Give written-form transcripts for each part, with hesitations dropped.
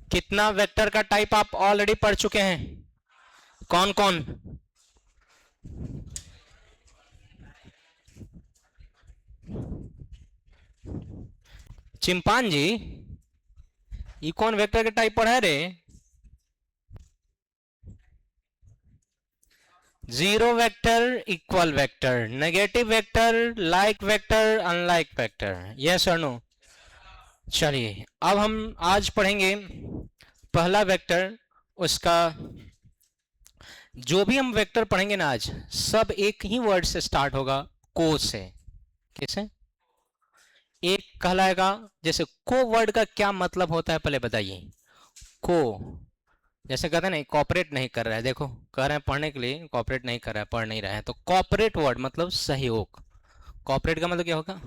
कितना वेक्टर का टाइप आप ऑलरेडी पढ़ चुके हैं? कौन कौन? चिंपांजी, ये कौन वेक्टर के टाइप पढ़ा रे? Zero vector, equal vector, negative vector, like vector, unlike vector, yes और नो? चलिए अब हम आज पढ़ेंगे पहला वेक्टर। उसका जो भी हम वेक्टर पढ़ेंगे ना आज, सब एक ही वर्ड से स्टार्ट होगा, को से। किसे? एक कहलाएगा। जैसे को वर्ड का क्या मतलब होता है पहले बताइए। को जैसे कहते हैं ना, कॉपरेट नहीं कर रहा है, देखो कह रहे हैं पढ़ने के लिए, कॉपरेट नहीं कर रहा है, पढ़ नहीं रहा है, तो कॉपरेट वर्ड मतलब सहयोग। कॉपरेट का मतलब क्या होगा?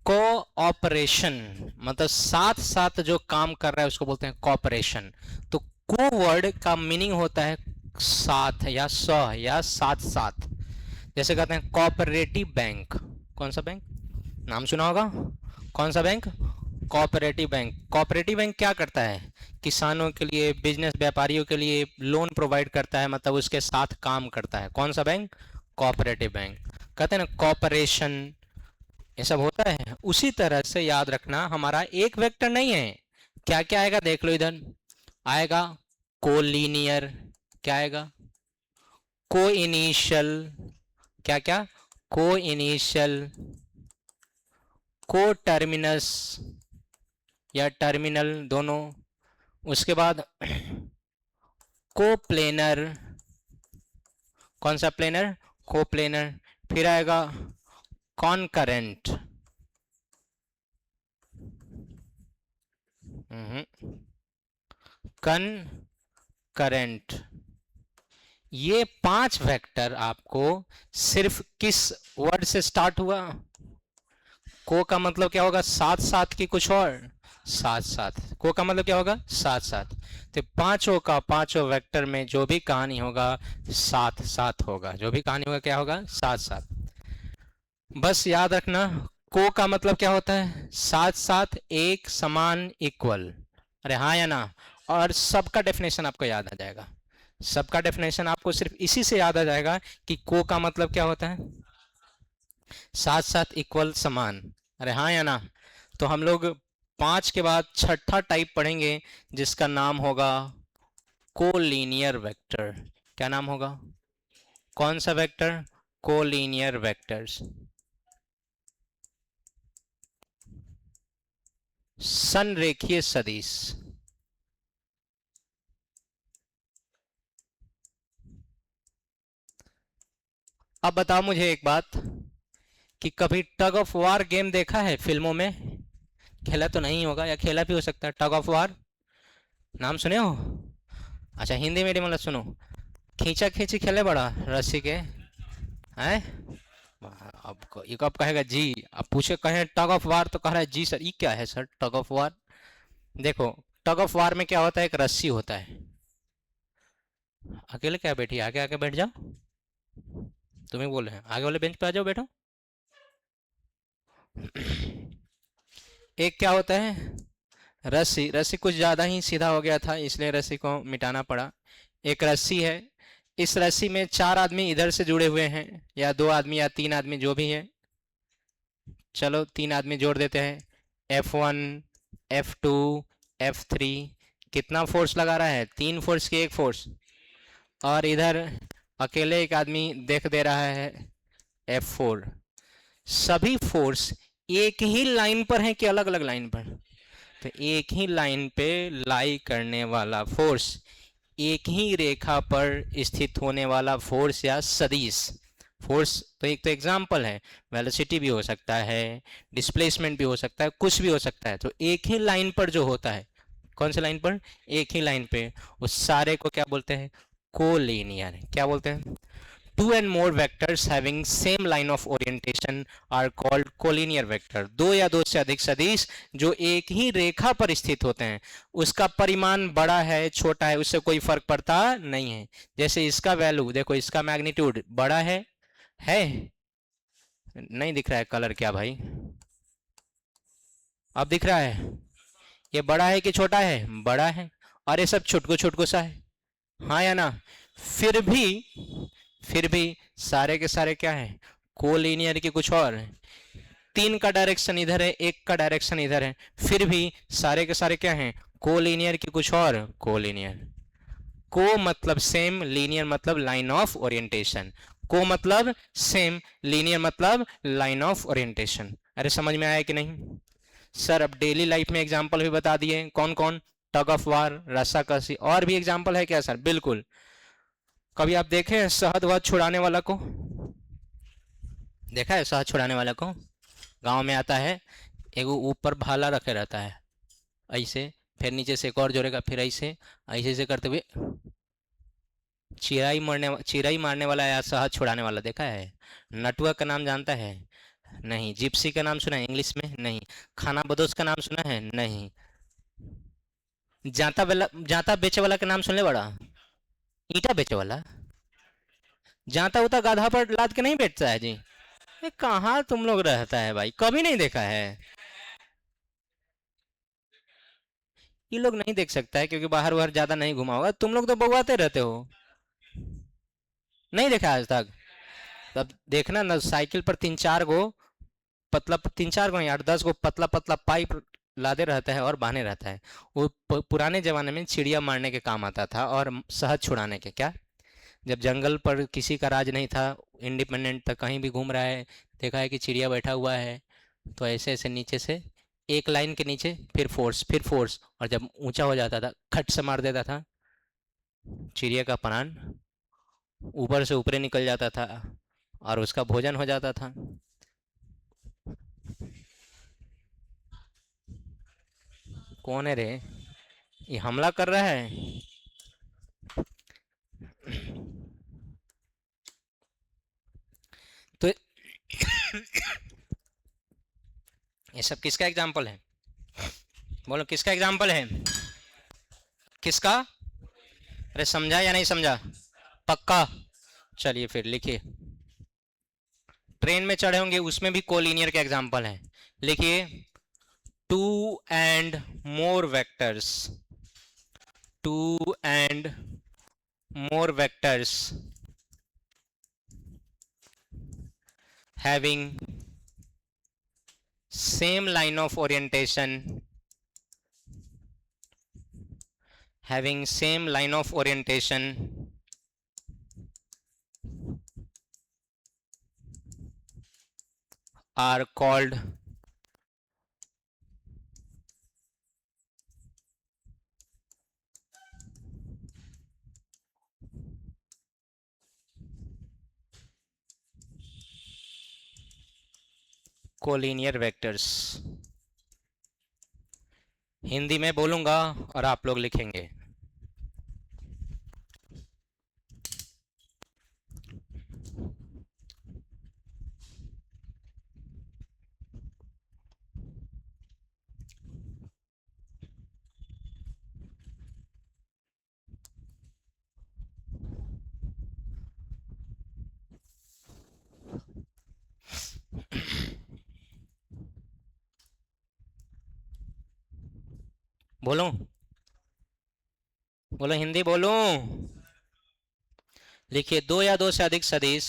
कोऑपरेशन, मतलब साथ साथ जो काम कर रहा है उसको बोलते हैं कॉपरेशन। तो को वर्ड का मीनिंग होता है साथ या सह या साथ साथ। जैसे कहते हैं कोऑपरेटिव बैंक। कौन सा बैंक? नाम सुना होगा। कौन सा bank? Cooperative bank. Cooperative bank क्या करता है? किसानों के लिए, बिजनेस व्यापारियों के लिए लोन प्रोवाइड करता है, मतलब उसके साथ काम करता है। कौन सा बैंक? Cooperative bank. कहते हैं ना कॉपरेशन, ये सब होता है। उसी तरह से याद रखना, हमारा एक वेक्टर नहीं है। क्या क्या आएगा देख लो इधर। आएगा कोलिनियर, क्या आएगा? को इनिशियल, क्या क्या? को इनिशियल, को टर्मिनस या टर्मिनल दोनों। उसके बाद को प्लेनर। कौन सा प्लेनर? को प्लेनर। फिर आएगा कॉनकरेंट। कनकरेंट। ये 5 वेक्टर आपको सिर्फ किस वर्ड से स्टार्ट हुआ? को का मतलब क्या होगा? साथ साथ की कुछ और? साथ साथ। को का मतलब क्या होगा? साथ साथ। तो पांचों का पांचों वेक्टर में जो भी कहानी होगा साथ साथ होगा। जो भी कहानी होगा क्या होगा? साथ साथ। बस याद रखना, को का मतलब क्या होता है? साथ साथ, एक, समान, इक्वल। अरे हाँ या ना? और सबका डेफिनेशन आपको याद आ जाएगा। सबका डेफिनेशन आपको सिर्फ इसी से याद आ जाएगा कि को का मतलब क्या होता है? साथ साथ, इक्वल, समान। अरे हाँ या ना? तो हम लोग 5 के बाद छठा टाइप पढ़ेंगे जिसका नाम होगा कोलिनियर वेक्टर। क्या नाम होगा? कौन सा वेक्टर? Collinear vectors. संरेखीय सदिश। अब बताओ मुझे एक बात, कि कभी टग ऑफ वार गेम देखा है फिल्मों में? खेला तो नहीं होगा, या खेला भी हो सकता है। टग ऑफ वार नाम सुने हो? अच्छा हिंदी मीडियम वाला सुनो। खींचा खींची खेले बड़ा रस्सी के हैं? अब ये कब कहेगा जी? अब पूछे कहें टग ऑफ वार तो कह रहा है जी सर। ये क्या है सर टग ऑफ वार? देखो, टग ऑफ वार में क्या होता है? एक रस्सी होता है। अकेले क्या बैठी, आगे आगे बैठ जाओ। तुम्हें बोल रहे हैं आगे वाले बेंच पे आ जाओ, बैठो। एक क्या होता है? रस्सी। रस्सी कुछ ज़्यादा ही सीधा हो गया था, इसलिए रस्सी को मिटाना पड़ा। एक रस्सी है, इस रस्सी में 4 आदमी इधर से जुड़े हुए हैं, या 2 आदमी या 3 आदमी जो भी है। चलो 3 आदमी जोड़ देते हैं। F1, F2, F3। कितना फोर्स लगा रहा है? 3 फोर्स की एक फोर्स। और इधर अकेले एक आदमी देख दे रहा है, F4। सभी फोर्स एक ही लाइन पर हैं कि अलग अलग लाइन पर? तो एक ही लाइन पे लाई करने वाला फोर्स, एक ही रेखा पर स्थित होने वाला फोर्स या सदिश। फोर्स तो एक तो एग्जाम्पल है, वेलोसिटी भी हो सकता है, डिस्प्लेसमेंट भी हो सकता है, कुछ भी हो सकता है। तो एक ही लाइन पर जो होता है, कौन सी लाइन पर? एक ही लाइन पे, उस सारे को क्या बोलते हैं? कोलिनियर। क्या बोलते हैं? Two and more vectors having same line of orientation are called collinear vector. दो या दो से अधिक सदिश जो एक ही रेखा पर स्थित होते हैं, उसका परिमाण बड़ा है छोटा है उससे कोई फर्क पड़ता नहीं है। जैसे इसका वैल्यू देखो, इसका मैग्नीट्यूड बड़ा है? नहीं दिख रहा है कलर क्या भाई? अब दिख रहा है? ये बड़ा है कि छोटा है? बड़ा है। और ये सब छुटकू छुटकू सा है, हाँ या ना? फिर भी फिर भी सारे के सारे क्या है? कोलिनियर की कुछ और है। तीन का डायरेक्शन इधर है, एक का डायरेक्शन इधर है, फिर भी सारे के सारे क्या हैं? कोलिनियर की कुछ और कोलिनियर। को मतलब सेम, लीनियर मतलब लाइन ऑफ ओरिएंटेशन। को मतलब सेम, लीनियर मतलब लाइन ऑफ ओरिएंटेशन। अरे समझ में आया कि नहीं? सर अब डेली लाइफ में एग्जांपल भी बता दिए, कौन कौन? टग ऑफ वार, रस्साकसी, और भी एग्जांपल है क्या सर? बिल्कुल। कभी आप देखे हैं शहद वहद छुड़ाने वाला को? देखा है शहद छुड़ाने वाला को? गांव में आता है, एगो ऊपर भाला रखे रहता है ऐसे, फिर नीचे से एक और जोड़ेगा, फिर ऐसे ऐसे ऐसे करते हुए चिराई मारने वाला या शहद छुड़ाने वाला देखा है? नटुआ का नाम जानता है? नहीं। जिप्सी का नाम सुना है इंग्लिश में? नहीं। खाना बदोश का नाम सुना है? नहीं। जाता बेचे वाला का नाम सुन ले बड़ा? ईटा बेचे वाला? जाता उता गाधा पर लाद के नहीं बेचता है जी? ये कहाँ तुम लोग रहता है भाई, कभी नहीं देखा है? ये लोग नहीं देख सकता है क्योंकि बाहर बाहर ज्यादा नहीं घुमा होगा, तुम लोग तो बउआते रहते हो। नहीं देखा आज तक? तब देखना ना, साइकिल पर तीन चार गो पतला, तीन चार गो नहीं, 8 10 गो पतला पतला पाइप लादे रहता है और बांधे रहता है। वो पुराने जमाने में चिड़िया मारने के काम आता था और शहद छुड़ाने के। क्या? जब जंगल पर किसी का राज नहीं था, इंडिपेंडेंट था, कहीं भी घूम रहा है, देखा है कि चिड़िया बैठा हुआ है, तो ऐसे ऐसे नीचे से एक लाइन के नीचे फिर फोर्स, फिर फोर्स, और जब ऊंचा हो जाता था खट से मार देता था, चिड़िया का प्राण ऊपर से ऊपरे निकल जाता था और उसका भोजन हो जाता था। कौन है रे? ये हमला कर रहा है? तो ये सब किसका एग्जाम्पल है? बोलो किसका एग्जाम्पल है? किसका? अरे समझा या नहीं समझा? पक्का? चलिए फिर लिखिए। ट्रेन में चढ़े होंगे, उसमें भी कोलिनियर के एग्जाम्पल हैं। लिखिए, two and more vectors, two and more vectors having same line of orientation, having same line of orientation are called collinear vectors. Hindi में बोलूंगा और आप लोग लिखेंगे। बोलूं? बोलो हिंदी बोलूं? लिखिए, दो या दो से अधिक सदिश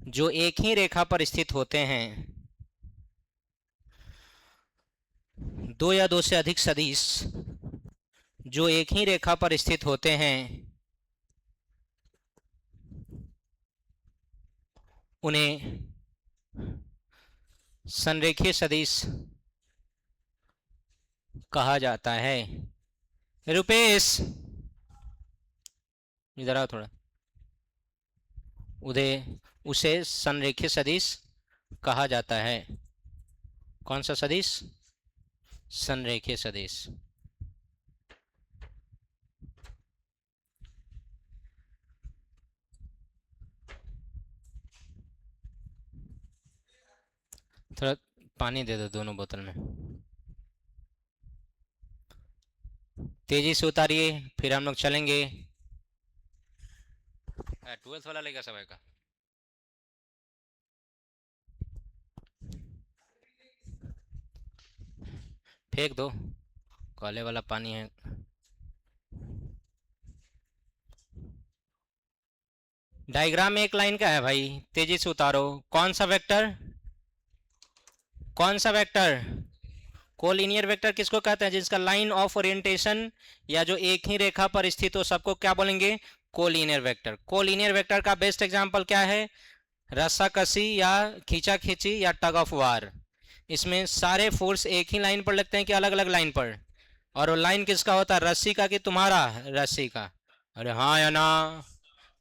जो एक ही रेखा पर स्थित होते हैं, दो या दो से अधिक सदिश जो एक ही रेखा पर स्थित होते हैं, उन्हें संरेखीय सदिश कहा जाता है। रुपेश इधर आओ थोड़ा। उदय, उसे संरेखीय सदिश कहा जाता है। कौन सा सदिश? संरेखीय सदिश। थोड़ा पानी दे दो दोनों बोतल में। तेजी से उतारिए, फिर हम लोग चलेंगे। 12th वाला लेगा समय का। फेंक दो, काले वाला पानी है। डायग्राम में एक लाइन का है भाई, तेजी से उतारो। कौन सा वेक्टर, कौन सा वेक्टर? कोलिनियर वेक्टर किसको कहते हैं? जिसका लाइन ऑफ ओरिएंटेशन या जो एक ही रेखा पर स्थित हो, सबको क्या बोलेंगे? Collinear vector. कोलिनियर वेक्टर का बेस्ट एग्जांपल क्या है? रस्साकसी या खींचा खींची या टग ऑफ वार। इसमें सारे फोर्स एक ही लाइन पर लगते हैं कि अलग अलग लाइन पर? और वो लाइन किसका होता है? रस्सी का कि तुम्हारा? रस्सी का। अरे हाँ या ना?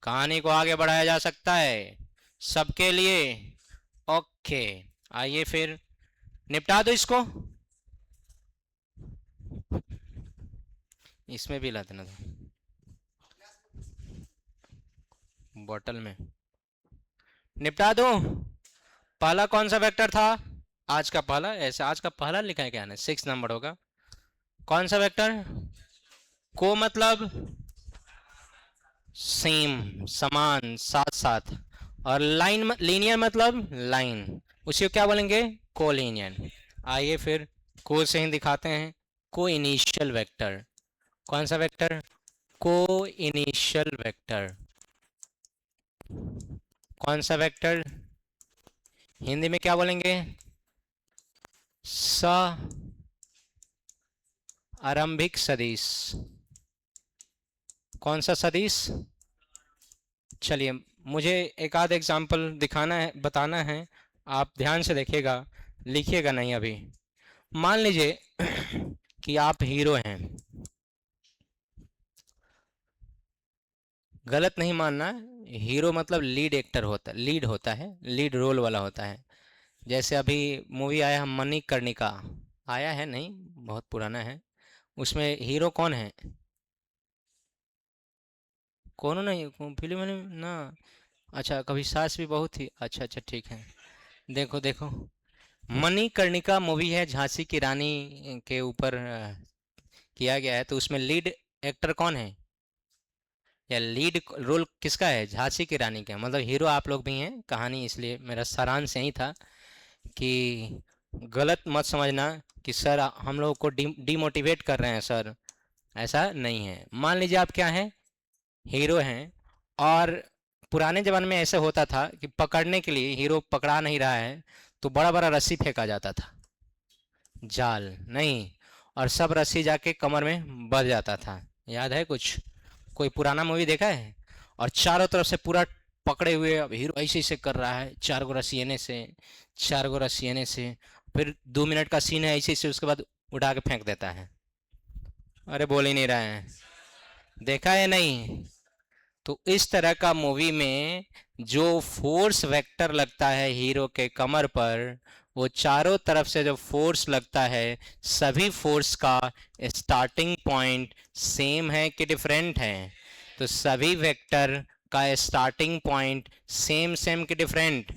कहानी को आगे बढ़ाया जा सकता है सबके लिए। ओके, आइए फिर निपटा दो इसको। इसमें भी ला देना था बॉटल में। निपटा दो। पहला कौन सा वेक्टर था? आज का पहला, ऐसे आज का पहला लिखा है क्या ना? 6 नंबर होगा। कौन सा वेक्टर? को मतलब सेम, समान, साथ साथ। और लाइन, लीनियर मतलब लाइन, उसी को क्या बोलेंगे? कोलिनियर। आइए फिर को से ही दिखाते हैं। को इनिशियल वेक्टर। कौन सा वेक्टर? को इनिशियल वेक्टर। कौन सा वेक्टर? हिंदी में क्या बोलेंगे? स आरंभिक सदिश। कौन सा सदिश? चलिए, मुझे एक आध एग्जाम्पल दिखाना है, बताना है। आप ध्यान से देखिएगा, लिखिएगा नहीं अभी। मान लीजिए कि आप हीरो हैं। गलत नहीं मानना, हीरो मतलब लीड एक्टर होता, लीड होता है, लीड रोल वाला होता है। जैसे अभी मूवी आया है मणिकर्णिका, आया है नहीं, बहुत पुराना है। उसमें हीरो कौन है? कौन नहीं, फिल्म में ना। अच्छा, कभी सास भी बहू थी। अच्छा अच्छा, ठीक है। देखो देखो, मणिकर्णिका मूवी है, झांसी की रानी के ऊपर किया गया है। तो उसमें लीड एक्टर कौन है, या लीड रोल किसका है? झांसी की रानी का। मतलब हीरो आप लोग भी हैं कहानी, इसलिए मेरा सारांश यही था कि गलत मत समझना कि सर हम लोग को डिमोटिवेट कर रहे हैं सर, ऐसा नहीं है। मान लीजिए आप क्या हैं, हीरो हैं, और पुराने ज़माने में ऐसे होता था कि पकड़ने के लिए, हीरो पकड़ा नहीं रहा है तो बड़ा बड़ा रस्सी फेंका जाता था, जाल नहीं, और सब रस्सी जाके कमर में बंध जाता था। याद है कुछ? कोई पुराना मूवी देखा है? और चारों तरफ से पूरा पकड़े हुए, अब हीरो ऐसे ऐसे कर रहा है, 4 गो रस्सी एने से, 4 गो रस्सी एने से, फिर 2 मिनट का सीन है ऐसे ऐसे, उसके बाद उठा के फेंक देता है। अरे बोल ही नहीं रहे हैं, देखा है नहीं? तो इस तरह का मूवी में जो फोर्स वेक्टर लगता है हीरो के कमर पर, वो चारों तरफ से जो फोर्स लगता है, सभी फोर्स का स्टार्टिंग पॉइंट सेम है कि डिफरेंट है? तो सभी वेक्टर का स्टार्टिंग पॉइंट सेम सेम कि डिफरेंट?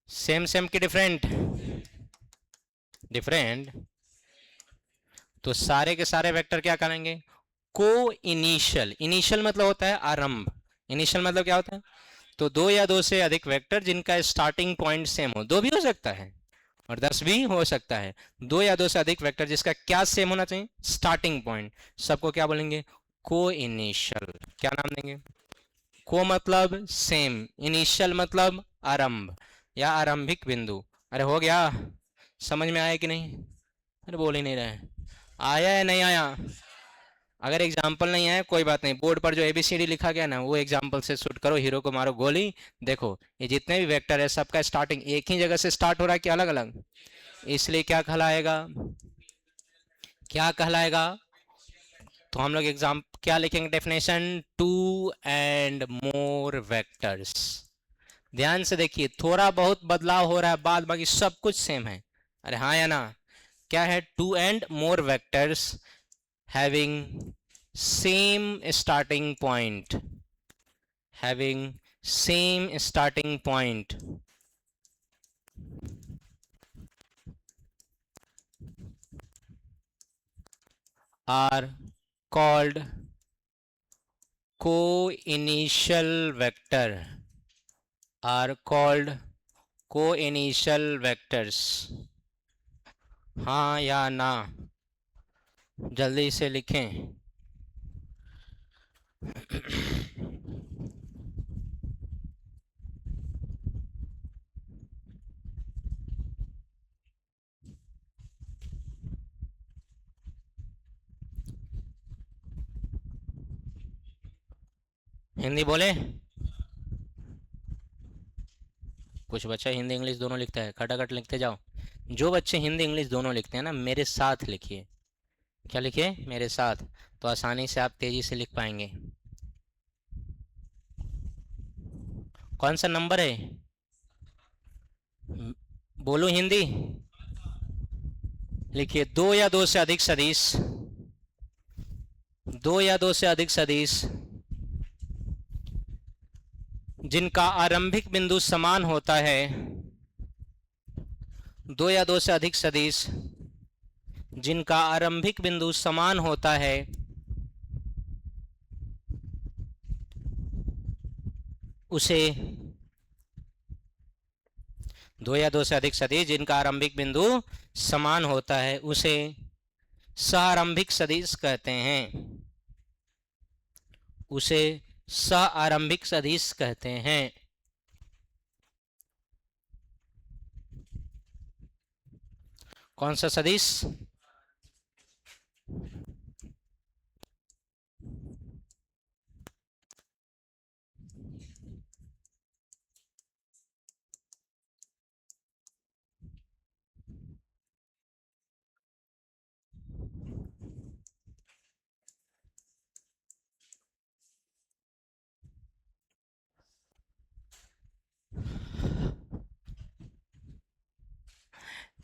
सेम सेम कि डिफरेंट? डिफरेंट। तो सारे के सारे वेक्टर क्या करेंगे? को इनिशियल। इनिशियल मतलब होता है आरंभ। इनिशियल मतलब क्या होता है? तो 2 या 2 से अधिक वेक्टर जिनका स्टार्टिंग पॉइंट सेम हो, 2 भी हो सकता है और 10 भी हो सकता है। 2 या 2 से अधिक वेक्टर जिसका क्या सेम होना चाहिए? Starting point. सबको क्या बोलेंगे? को इनिशियल। क्या नाम देंगे? को मतलब सेम, इनिशियल मतलब आरंभ या आरंभिक बिंदु। अरे हो गया, समझ में आया कि नहीं? अरे बोल ही नहीं रहे, आया है नहीं आया? अगर एग्जाम्पल नहीं आया कोई बात नहीं, बोर्ड पर जो एबीसीडी लिखा गया ना, वो एग्जाम्पल से शूट करो, हीरो को मारो गोली। देखो, ये जितने भी वेक्टर है सबका स्टार्टिंग एक ही जगह से स्टार्ट हो रहा है कि अलग अलग? इसलिए क्या कहलाएगा? क्या कहलाएगा? तो हम लोग एग्जाम क्या लिखेंगे? Definition, two and more vectors. ध्यान से देखिए, थोड़ा बहुत बदलाव हो रहा है, बाद बाकी सब कुछ सेम है। अरे हाँ या ना? क्या है? Two and more vectors having same starting point, having same starting point are called co-initial vector, are called co-initial vectors. हाँ या ना, जल्दी से लिखें। हिंदी बोले। कुछ बच्चा हिंदी इंग्लिश दोनों लिखता है, खटाखट लिखते जाओ। जो बच्चे हिंदी इंग्लिश दोनों लिखते हैं ना, मेरे साथ लिखिए। क्या लिखिए? मेरे साथ। तो आसानी से आप तेजी से लिख पाएंगे। कौन सा नंबर है? बोलो हिंदी। लिखिए, दो या दो से अधिक सदिश, दो या दो से अधिक सदिश जिनका आरंभिक बिंदु समान होता है, दो या दो से अधिक सदिश जिनका आरंभिक बिंदु समान होता है, उसे, दो या दो से अधिक सदिश जिनका आरंभिक बिंदु समान होता है उसे सहारंभिक सदिश कहते हैं। उसे सहारंभिक सदिश कहते हैं। कौन सा सदिश?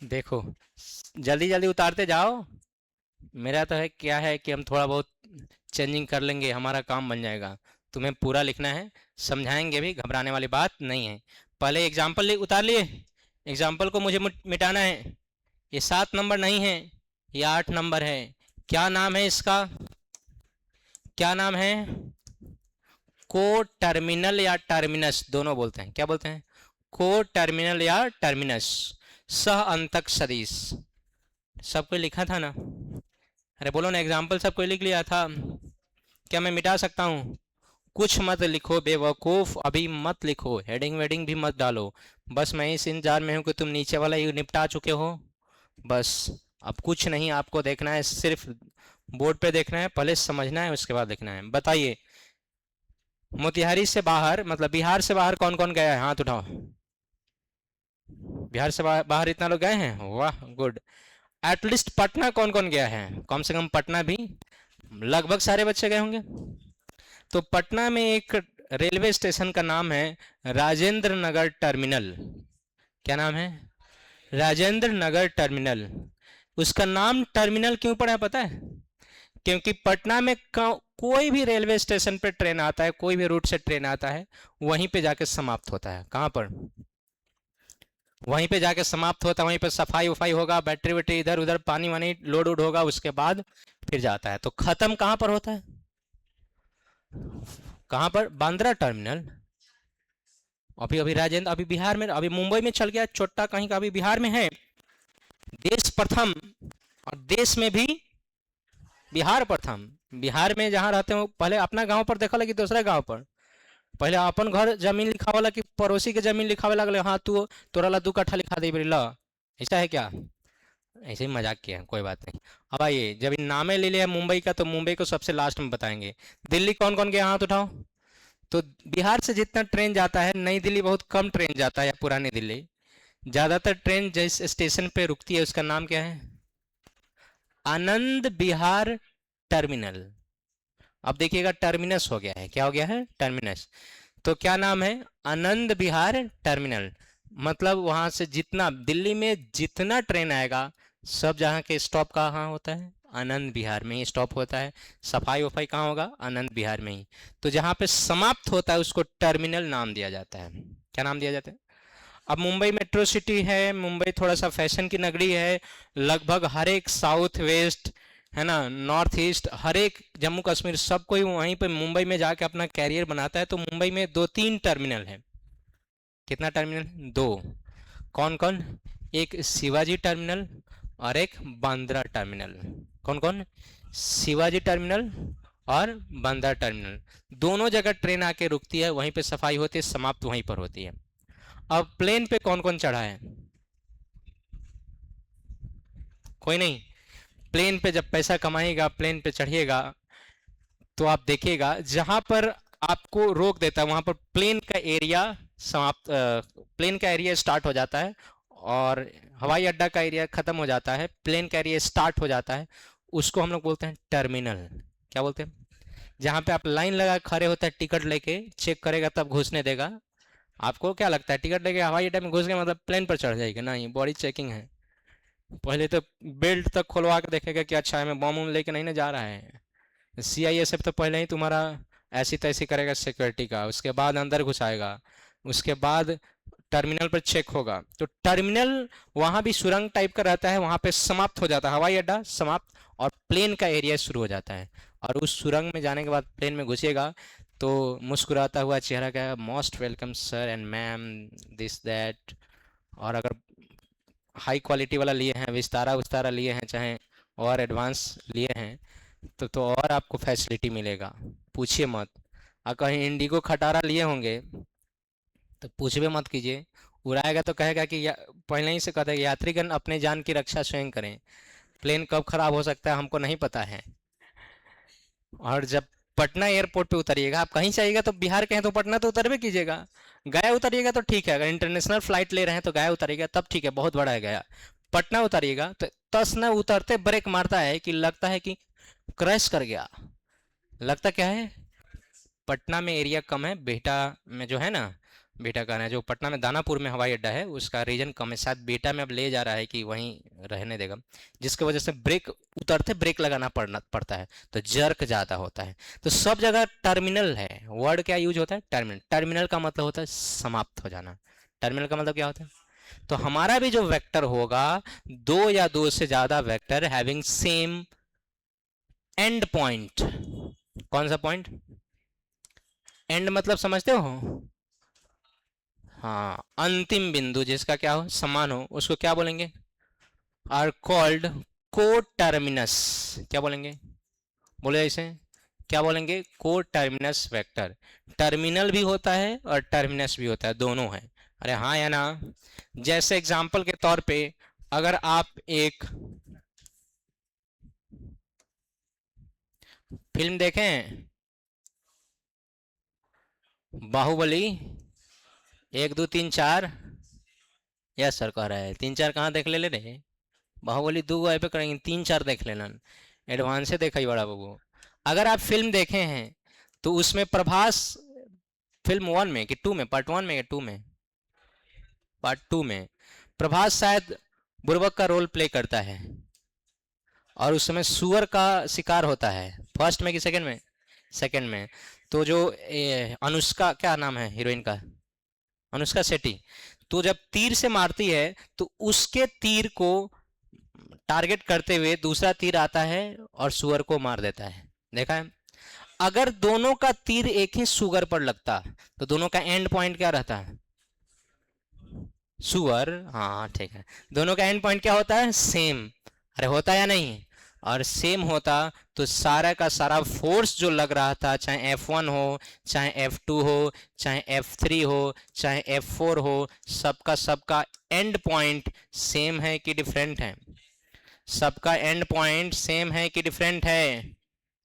देखो, जल्दी जल्दी उतारते जाओ। मेरा तो है क्या है कि हम थोड़ा बहुत चेंजिंग कर लेंगे, हमारा काम बन जाएगा। तुम्हें पूरा लिखना है, समझाएंगे भी, घबराने वाली बात नहीं है। पहले एग्जाम्पल उतार लिए। एग्जाम्पल को मुझे मिटाना है। ये 7 नंबर नहीं है, ये 8 नंबर है। क्या नाम है इसका? क्या नाम है? को टर्मिनल या टर्मिनस दोनों बोलते हैं। क्या बोलते हैं? को टर्मिनल या टर्मिनस। सह अंतक सदिश। सब कोई लिखा था ना? अरे बोलो ना, एग्जाम्पल सब कोई लिख लिया था। क्या मैं मिटा सकता हूँ? कुछ मत लिखो बेवकूफ़, अभी मत लिखो, हेडिंग वेडिंग भी मत डालो। बस मैं इस इंतजार में हूँ कि तुम नीचे वाला ये निपटा चुके हो। बस अब कुछ नहीं आपको देखना है, सिर्फ बोर्ड पे देखना है, पहले समझना है उसके बाद लिखना है। बताइए, मोतिहारी से बाहर मतलब बिहार से बाहर कौन कौन गया है? हाथ उठाओ। बिहार से बाहर इतना लोग गए हैं, वाह गुड। एटलीस्ट पटना कौन कौन गया है? कम से कम पटना भी लगभग सारे बच्चे गए होंगे। तो पटना में एक रेलवे स्टेशन का नाम है राजेंद्र नगर टर्मिनल। क्या नाम है? राजेंद्र नगर टर्मिनल। उसका नाम टर्मिनल क्यों पड़ा है पता है? क्योंकि पटना में कोई भी रेलवे स्टेशन पे ट्रेन आता है, कोई भी रूट से ट्रेन आता है, वहीं पे जाके समाप्त होता है। कहाँ पर? वहीं पे जाके समाप्त होता है। वहीं पे सफाई वफाई होगा, बैटरी वैटरी इधर उधर पानी वानी लोड उड होगा, उसके बाद फिर जाता है। तो खत्म कहाँ पर होता है? कहाँ पर? बांद्रा टर्मिनल। अभी अभी राजेंद्र, अभी बिहार में, अभी मुंबई में चल गया चोट्टा कहीं का, अभी बिहार में है। देश प्रथम, और देश में भी बिहार प्रथम। बिहार में जहाँ रहते हो, पहले अपना गांव पर देखा कि दूसरे गांव पर? पहले अपन घर जमीन लिखा वाला कि पड़ोसी के जमीन लिखावे लगले? हाँ तू तोरा ला 2 कट्ठा लिखा दे ला। ऐसा है क्या? ऐसे ही मजाक किया, कोई बात नहीं। अब आइए, जब इन नामे ले लिया मुंबई का, तो मुंबई को सबसे लास्ट में बताएंगे। दिल्ली कौन कौन गया? हाथ उठाओ। तो बिहार से जितना ट्रेन जाता है, नई दिल्ली बहुत कम ट्रेन जाता है, या पुरानी दिल्ली। ज़्यादातर ट्रेन जिस स्टेशन पे रुकती है उसका नाम क्या है? आनंद विहार टर्मिनल। अब देखिएगा, टर्मिनस हो गया है। क्या हो गया है? टर्मिनस। तो क्या नाम है? आनंद विहार टर्मिनल। मतलब वहां से जितना दिल्ली में जितना ट्रेन आएगा, सब जहाँ के स्टॉप कहाँ होता है? आनंद विहार में ही स्टॉप होता है। सफाई वफाई कहाँ होगा? आनंद विहार में ही। तो जहाँ पे समाप्त होता है उसको टर्मिनल नाम दिया जाता है। क्या नाम दिया जाता है? अब मुंबई मेट्रो सिटी है, मुंबई थोड़ा सा फैशन की नगरी है। लगभग हर एक साउथ वेस्ट, है ना, नॉर्थ ईस्ट, हर एक जम्मू कश्मीर, सब कोई वहीं पे मुंबई में जाके अपना कैरियर बनाता है। तो मुंबई में 2-3 टर्मिनल है। कितना टर्मिनल? 2। कौन कौन? एक शिवाजी टर्मिनल और एक बांद्रा टर्मिनल। कौन कौन? शिवाजी टर्मिनल और बांद्रा टर्मिनल। दोनों जगह ट्रेन आके रुकती है, वहीं पे सफाई होती है, समाप्त वहीं पर होती है। अब प्लेन पे कौन कौन चढ़ा है? कोई नहीं। प्लेन पे जब पैसा कमाएगा, प्लेन पे चढ़िएगा, तो आप देखिएगा जहां पर आपको रोक देता है वहां पर प्लेन का एरिया समाप्त, प्लेन का एरिया स्टार्ट हो जाता है और हवाई अड्डा का एरिया खत्म हो जाता है, प्लेन का एरिया स्टार्ट हो जाता है। उसको हम लोग बोलते हैं टर्मिनल। क्या बोलते हैं? जहां पे आप लाइन लगा के खड़े होते हैं, टिकट लेके चेक करेगा तब घुसने देगा। आपको क्या लगता है टिकट लेके हवाई अड्डा में घुस गए मतलब प्लेन पर चढ़ जाएगा? नहीं, बॉडी चेकिंग है। पहले तो बेल्ट तक खुलवा के देखेगा कि अच्छा है, मैं बम लेके नहीं ना जा रहा है। सीआईएसएफ तो पहले ही तुम्हारा ऐसी तैसी करेगा सिक्योरिटी का, उसके बाद अंदर घुसाएगा, उसके बाद टर्मिनल पर चेक होगा। तो टर्मिनल वहां भी सुरंग टाइप का रहता है, वहां पे समाप्त हो जाता है हवाई अड्डा, समाप्त, और प्लेन का एरिया शुरू हो जाता है। और उस सुरंग में जाने के बाद प्लेन में घुसेगा तो मुस्कुराता हुआ चेहरा का, most welcome sir and ma'am, this that. और अगर हाई क्वालिटी वाला लिए हैं, विस्तारा विस्तारा लिए हैं, चाहे और एडवांस लिए हैं, तो और आपको फैसिलिटी मिलेगा। पूछिए मत। और कहीं इंडिगो खटारा लिए होंगे तो पूछबे मत कीजिए। उड़ाएगा तो कहेगा कि पहले ही से कहता है कि यात्रीगण अपने जान की रक्षा स्वयं करें, प्लेन कब खराब हो सकता है हमको नहीं पता है। और जब पटना एयरपोर्ट पे उतरिएगा, आप कहीं से आइएगा तो बिहार के हैं तो पटना तो उतरबे कीजिएगा। गया उतरिएगा तो ठीक है, अगर इंटरनेशनल फ्लाइट ले रहे हैं तो गया उतरिएगा तब ठीक है, बहुत बड़ा है गया। पटना उतरिएगा तो तस न उतरते ब्रेक मारता है कि लगता है कि क्रैश कर गया। लगता क्या है? पटना में एरिया कम है, बेटा में जो है ना, बेटा कहना है, जो पटना में दानापुर में हवाई अड्डा है उसका रीजन कम है, शायद बेटा में अब ले जा रहा है कि वहीं रहने देगा, जिसकी वजह से ब्रेक उतरते ब्रेक लगाना पड़ता है, तो जर्क ज़्यादा होता है। तो सब जगह टर्मिनल है। वर्ड क्या यूज होता है? टर्मिनल। टर्मिनल का मतलब होता है समाप्त हो जाना। टर्मिनल का मतलब क्या होता है? तो हमारा भी जो वेक्टर होगा, दो या दो से ज़्यादा vector having same and point. कौन सा पॉइंट? एंड मतलब समझते हो? हाँ, अंतिम बिंदु जिसका क्या हो, समान हो, उसको क्या बोलेंगे? आर कॉल्ड को टर्मिनस। क्या बोलेंगे? बोले ऐसे, क्या बोलेंगे? को टर्मिनस वेक्टर। टर्मिनल भी होता है और टर्मिनस भी होता है, दोनों है। अरे हाँ या ना? जैसे एग्जाम्पल के तौर पे, अगर आप एक फिल्म देखें, बाहुबली 1 2 3 4, यस सर कह रहा है 3 4 कहाँ देख ले रहे? बाहुबली 2 पे करेंगे, 3 4 देख लेना, एडवांस से देखा ही बड़ा बाबू। अगर आप फिल्म देखे हैं तो उसमें प्रभास, फिल्म 1 में कि 2 में, पार्ट 1 में कि 2 में? पार्ट 2 में प्रभास शायद बुर्बक का रोल प्ले करता है और उस समय सुअर का शिकार होता है। फर्स्ट में कि सेकंड में? सेकंड में। तो जो अनुष्का, क्या नाम है हीरोइन का? अनुष्का शेट्टी। तो जब तीर से मारती है तो उसके तीर को टारगेट करते हुए दूसरा तीर आता है और सुअर को मार देता है। देखा है? अगर दोनों का तीर एक ही सुअर पर लगता तो दोनों का एंड पॉइंट क्या रहता है? सुअर। हाँ ठीक है, दोनों का एंड पॉइंट क्या होता है? सेम। अरे होता या नहीं? और सेम होता तो सारा का सारा फोर्स जो लग रहा था, चाहे F1 हो, चाहे F2 हो, चाहे F3 हो, चाहे F4 हो, सबका सबका एंड पॉइंट सेम है कि डिफरेंट है? सबका एंड पॉइंट सेम है कि डिफरेंट है?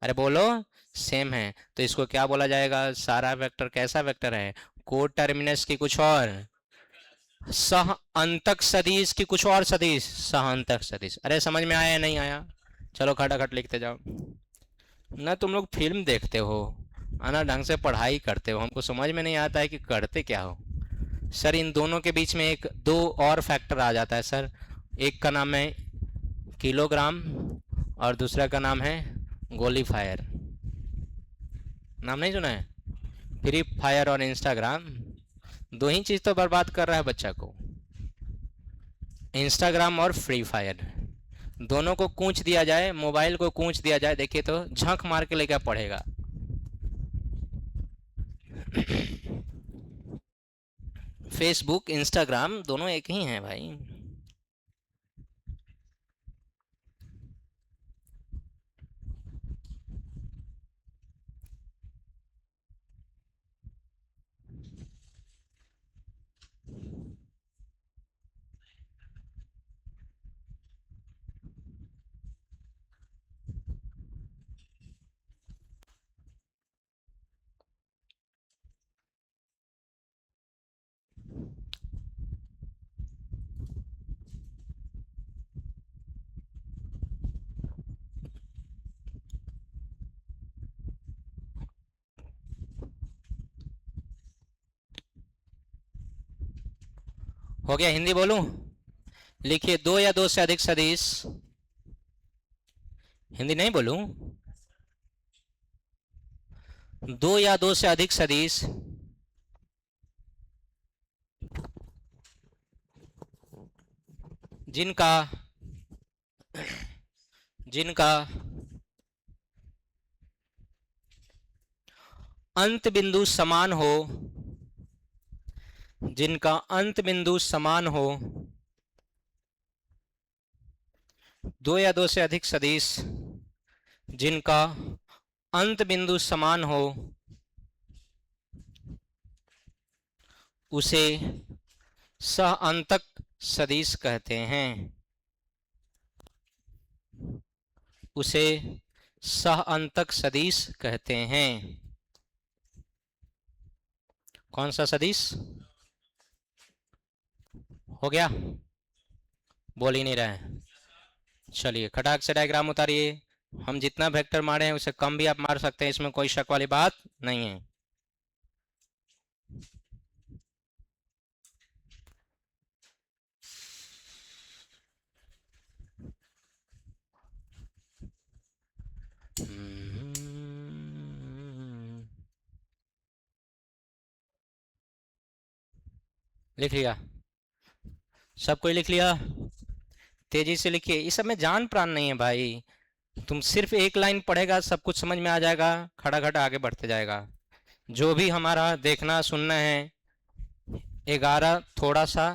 अरे बोलो। सेम है। तो इसको क्या बोला जाएगा? सारा वेक्टर कैसा वेक्टर है? को टर्मिनस की कुछ और, सह अंतक सदिश की कुछ और सदिश, सह अंतक सदिश। अरे समझ में आया या नहीं आया? चलो खटाखट लिखते जाओ। ना तुम लोग फिल्म देखते हो, आना ढंग से पढ़ाई करते हो, हमको समझ में नहीं आता है कि करते क्या हो। सर इन दोनों के बीच में एक दो और फैक्टर आ जाता है सर। एक का नाम है किलोग्राम और दूसरा का नाम है गोली फायर। नाम नहीं सुना है? फ्री फायर और इंस्टाग्राम, दो ही चीज़ तो बर्बाद कर रहा है बच्चा को, इंस्टाग्राम और फ्री फायर। दोनों को कूच दिया जाए, मोबाइल को कूच दिया जाए, देखिए तो झंक मार के लेकर पढ़ेगा। फेसबुक इंस्टाग्राम दोनों एक ही हैं भाई। हो गया? हिंदी बोलूं? लिखिए, दो या दो से अधिक सदिश। हिंदी नहीं बोलूं? दो या दो से अधिक सदिश जिनका जिनका अंत बिंदु समान हो, जिनका अंत बिंदु समान हो, दो या दो से अधिक सदिश जिनका अंत बिंदु समान हो, उसे सहअंतक सदिश कहते हैं। उसे सहअंतक सदिश कहते हैं। कौन सा सदिश? हो गया? बोल ही नहीं रहा है। चलिए खटाक से डायग्राम उतारिए। हम जितना वेक्टर मारे हैं उसे कम भी आप मार सकते हैं, इसमें कोई शक वाली बात नहीं है। लिख लिया? सब कोई लिख लिया? तेजी से लिखिए, इस सब में जान प्राण नहीं है भाई। तुम सिर्फ एक लाइन पढ़ेगा, सब कुछ समझ में आ जाएगा, खड़ा आगे बढ़ते जाएगा। जो भी हमारा देखना सुनना है, 11 थोड़ा सा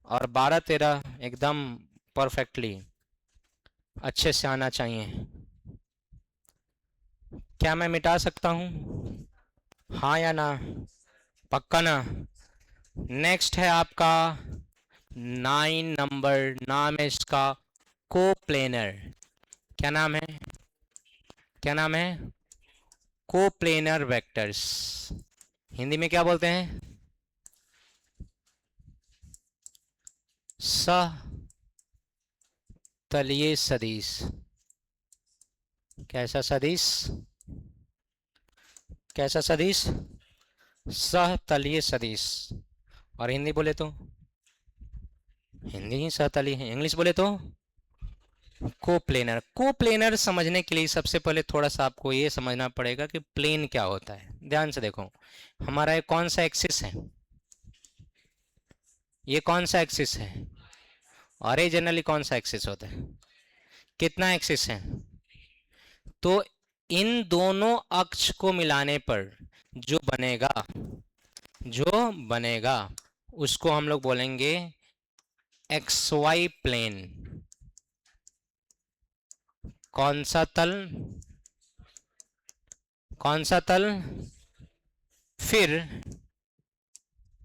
और 12-13 एकदम परफेक्टली अच्छे से आना चाहिए। क्या मैं मिटा सकता हूँ? हाँ या ना? पक्का ना? नेक्स्ट है आपका 9 नंबर। नाम है इसका कोप्लेनर। क्या नाम है? क्या नाम है? Coplanar vectors. हिंदी में क्या बोलते हैं? सतलीय सदिश। कैसा सदिश? कैसा सदिश? सहतलीय सदिश। और हिंदी बोले तो? हिंदी ही सहतलीय है, इंग्लिश बोले तो कोप्लेनर। कोप्लेनर समझने के लिए सबसे पहले थोड़ा सा आपको ये समझना पड़ेगा कि प्लेन क्या होता है। ध्यान से देखो, हमारा ये कौन सा एक्सिस है? ये कौन सा एक्सिस है? और ये जनरली कौन सा एक्सिस होता है? कितना एक्सिस है? तो इन दोनों अक्ष को मिलाने पर जो बनेगा, उसको हम लोग बोलेंगे एक्स वाई प्लेन। कौन सा तल? कौन सा तल? फिर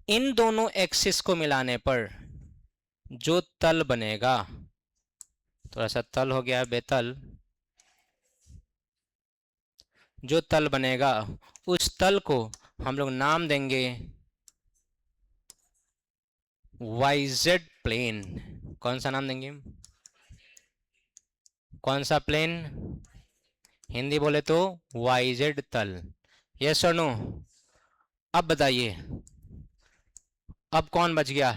इन दोनों एक्सिस को मिलाने पर जो तल बनेगा, थोड़ा सा तल हो गया बेतल, जो तल बनेगा उस तल को हम लोग नाम देंगे YZ प्लेन। कौन सा नाम देंगे? कौन सा प्लेन? हिंदी बोले तो YZ तल। यस और नो? अब बताइए, अब कौन बच गया?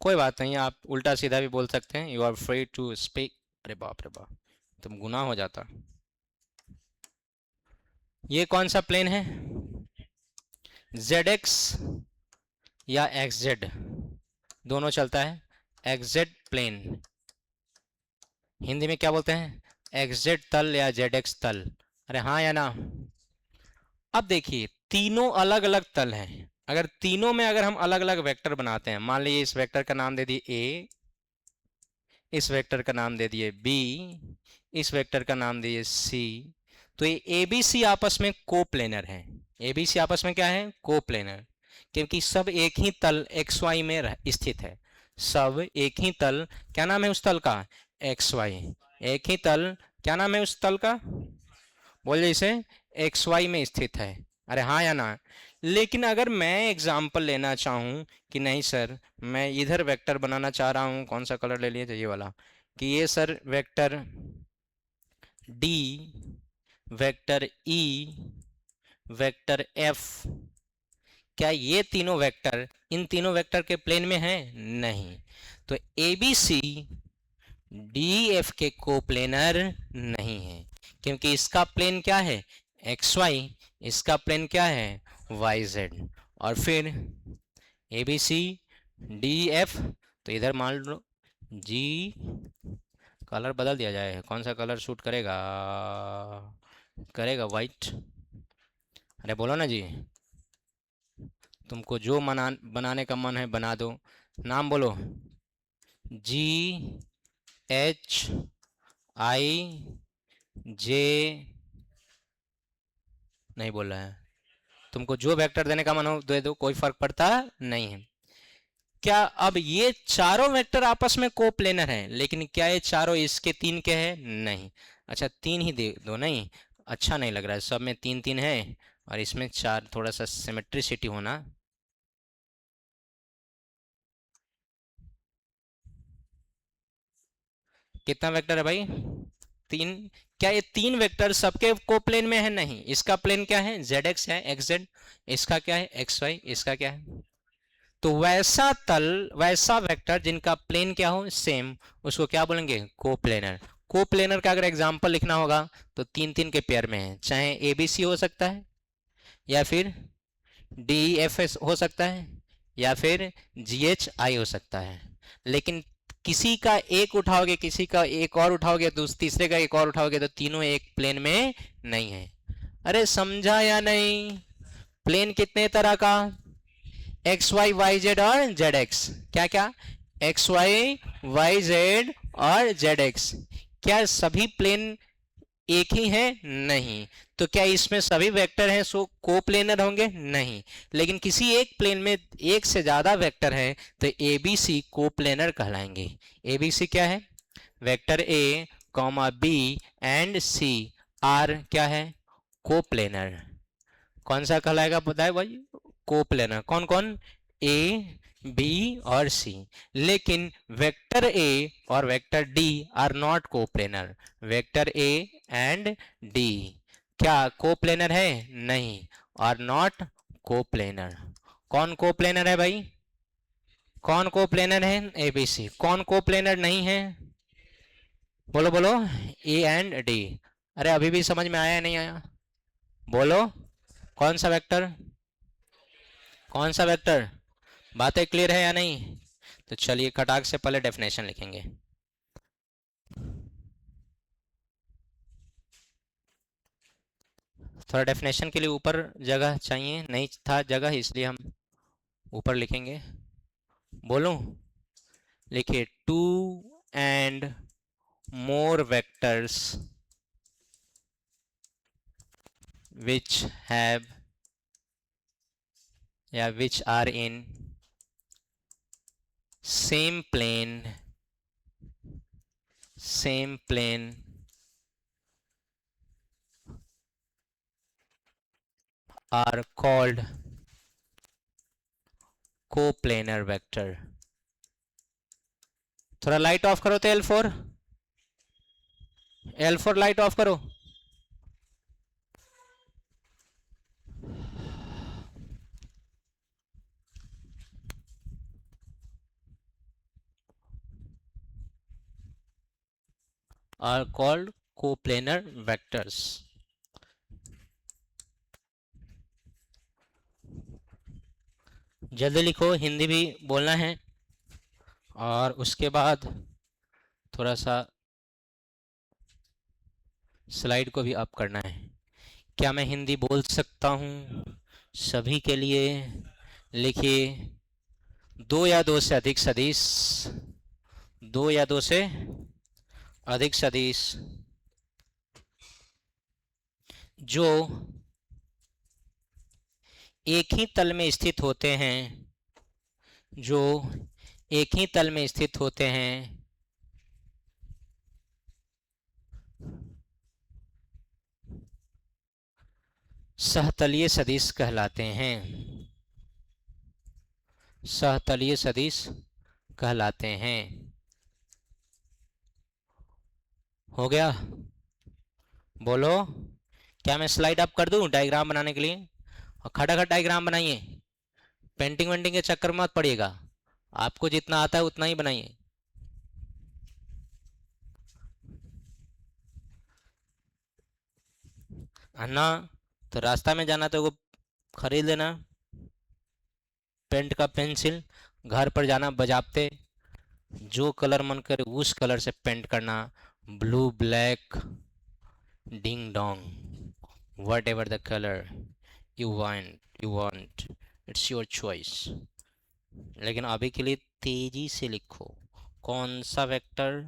कोई बात नहीं, आप उल्टा सीधा भी बोल सकते हैं। You are free to speak. अरे बाप रे बाप, तुम गुनाह हो जाता। ये कौन सा प्लेन है? ZX या XZ, दोनों चलता है। XZ plane. हिंदी में क्या बोलते हैं? XZ तल या ZX तल। अरे हाँ या ना? अब देखिए, तीनों अलग अलग तल हैं। अगर तीनों में अगर हम अलग अलग वेक्टर बनाते हैं, मान लीजिए इस वेक्टर का नाम दे दिए A, इस वेक्टर का नाम दे दिए B, इस वेक्टर का नाम दिए C, तो ये ABC आपस में कोप्लेनर है। ABC आपस में क्या है? कोप्लेनर। क्योंकि सब एक ही तल XY में स्थित है। सब एक ही तल, क्या नाम है उस तल का? XY। एक ही तल, क्या नाम है उस तल का? बोलिए इसे, XY में स्थित है। अरे हाँ या ना? लेकिन अगर मैं एग्जाम्पल लेना चाहूँ कि नहीं सर, मैं इधर वेक्टर बनाना चाह रहा हूँ, कौन सा कलर ले लिए? ये वाला, कि ये sir vector D, vector E, vector F, क्या ये तीनों वेक्टर इन तीनों वेक्टर के प्लेन में हैं? नहीं। तो A B C D F के कोप्लेनर नहीं है, क्योंकि इसका प्लेन क्या है? एक्स वाई, इसका प्लेन क्या है? Y Z. और फिर A B C D F, तो इधर मान लो जी, कलर बदल दिया जाए, कौन सा कलर सूट करेगा? करेगा वाइट। अरे बोलो ना जी, तुमको जो बनाने का मन है बना दो। नाम बोलो। जी एच आई जे, नहीं बोल रहा है। तुमको जो वेक्टर देने का मन हो दे दो, कोई फर्क पड़ता नहीं है। क्या अब ये चारों वेक्टर आपस में कोप्लेनर हैं, लेकिन क्या ये चारों इसके तीन के हैं? नहीं। अच्छा तीन ही दे दो, नहीं अच्छा नहीं लग रहा है, सब में तीन तीन है और इसमें चार, थोड़ा सा सिमेट्रिसिटी होना। कितना वेक्टर है भाई? तीन। क्या ये तीन वेक्टर सबके कोप्लेन में है? नहीं। इसका प्लेन क्या है? जेड एक्स है, एक्स जेड। इसका क्या है? X Y. इसका क्या है? तो वैसा तल, वैसा वेक्टर जिनका प्लेन क्या हो? सेम, उसको क्या बोलेंगे? कोप्लेनर। कोप्लेनर का अगर एग्जांपल लिखना होगा तो तीन तीन के पेयर में है, चाहे ए बी सी हो सकता है, या फिर डी एफ एस हो सकता है, या फिर जी एच आई हो सकता है। लेकिन किसी का एक उठाओगे, किसी का एक और उठाओगे, तो तीसरे का एक और उठाओगे, तो तीनों एक प्लेन में नहीं है। अरे समझा या नहीं? प्लेन कितने तरह का? एक्स वाई वाई जेड और जेड एक्स। क्या क्या? एक्स वाई वाई जेड और जेड एक्स। क्या सभी प्लेन एक ही है? नहीं। तो क्या इसमें सभी वेक्टर हैं सो कोप्लेनर होंगे? नहीं। लेकिन किसी एक प्लेन में एक से ज्यादा वेक्टर है तो ए बी सी कोप्लेनर कहलाएंगे। ए बी सी क्या है? Vector A comma B and C are क्या है? कोप्लेनर। कौन सा कहलाएगा बताए भाई? कोप्लेनर। कौन कौन? ए बी और सी। लेकिन वेक्टर ए और vector D R not coplanar. Vector A and D क्या कोप्लेनर है? नहीं। और नॉट कोप्लेनर। कौन कोप्लेनर है भाई? कौन कोप्लेनर है? एबीसी। कौन कोप्लेनर नहीं है? बोलो बोलो। A and D. अरे अभी भी समझ में आया नहीं आया? बोलो। कौन सा वेक्टर? कौन सा वेक्टर? बातें क्लियर है या नहीं? तो चलिए कटाक से पहले डेफिनेशन लिखेंगे। थोड़ा डेफिनेशन के लिए ऊपर जगह चाहिए, नहीं था जगह इसलिए हम ऊपर लिखेंगे। बोलूं? लिखिए two and more vectors which have या which are in same plane are called coplanar vector। थोड़ा लाइट ऑफ करो तो L4, L4 लाइट ऑफ करो। are called coplanar vectors। जल्दी लिखो, हिंदी भी बोलना है और उसके बाद थोड़ा सा स्लाइड को भी अप करना है। क्या मैं हिंदी बोल सकता हूँ सभी के लिए? लिखिए दो या दो से अधिक सदिश, दो या दो से अधिक सदिश जो एक ही तल में स्थित होते हैं, जो एक ही तल में स्थित होते हैं, सहतलीय सदिश कहलाते हैं। सहतलीय सदिश कहलाते हैं। हो गया? बोलो। क्या मैं स्लाइड अप कर दूं डायग्राम बनाने के लिए? और खटाखट डायग्राम बनाइए। पेंटिंग वेंटिंग के चक्कर में मत पड़िएगा। आपको जितना आता है उतना ही बनाइए। है ना? तो रास्ता में जाना तो वो खरीद लेना पेंट का पेंसिल। घर पर जाना बजाते, जो कलर मन करे उस कलर से पेंट करना। Blue, black, ding dong, what ever the colour you want, it's your choice. लेकिन अभी के लिए तेजी से लिखो। कौन सा वेक्टर?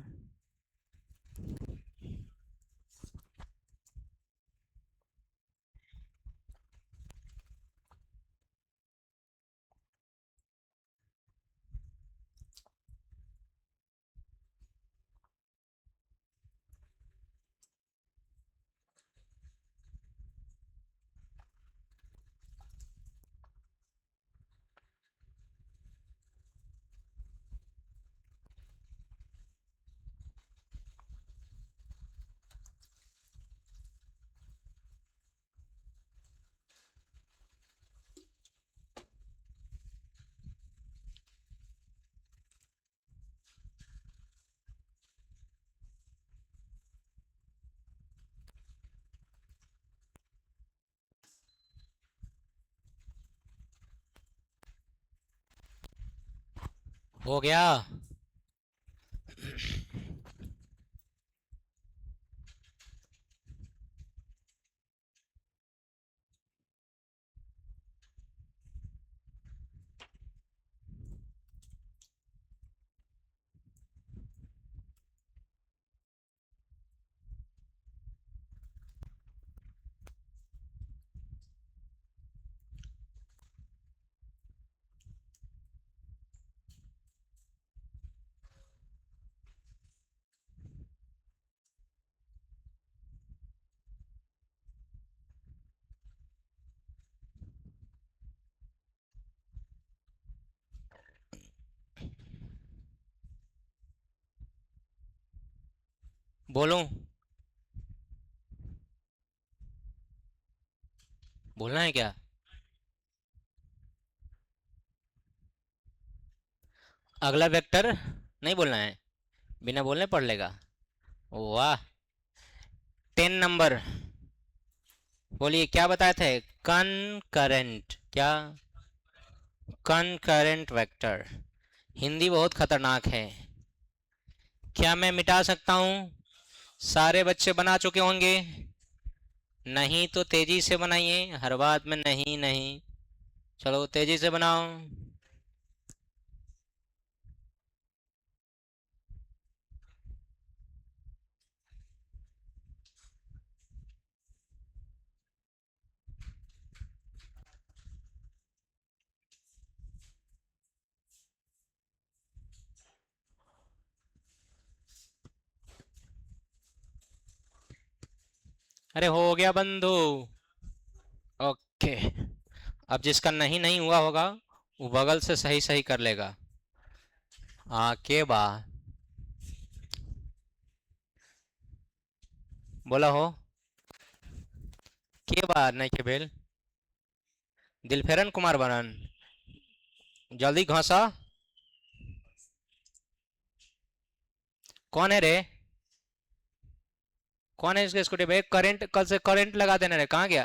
हो गया। बोलूं? बोलना है क्या? अगला वेक्टर नहीं बोलना है? बिना बोलने पढ़ लेगा? वाह। 10 नंबर। बोलिए क्या बताए थे? कनकरेंट क्या? Concurrent vector. हिंदी बहुत खतरनाक है। क्या मैं मिटा सकता हूँ? सारे बच्चे बना चुके होंगे। नहीं तो तेजी से बनाइए, हर बात में नहीं नहीं। चलो तेजी से बनाओ। अरे हो गया बंधु। ओके। अब जिसका नहीं नहीं हुआ होगा वो बगल से सही सही कर लेगा। के बा बोला हो। के बा नहीं के बेल। दिलफेरन कुमार बनन। जल्दी घसा। कौन है रे? कौन है इसके स्कूटी पे? करंट, कल से करंट लगा देना रे। कहाँ गया?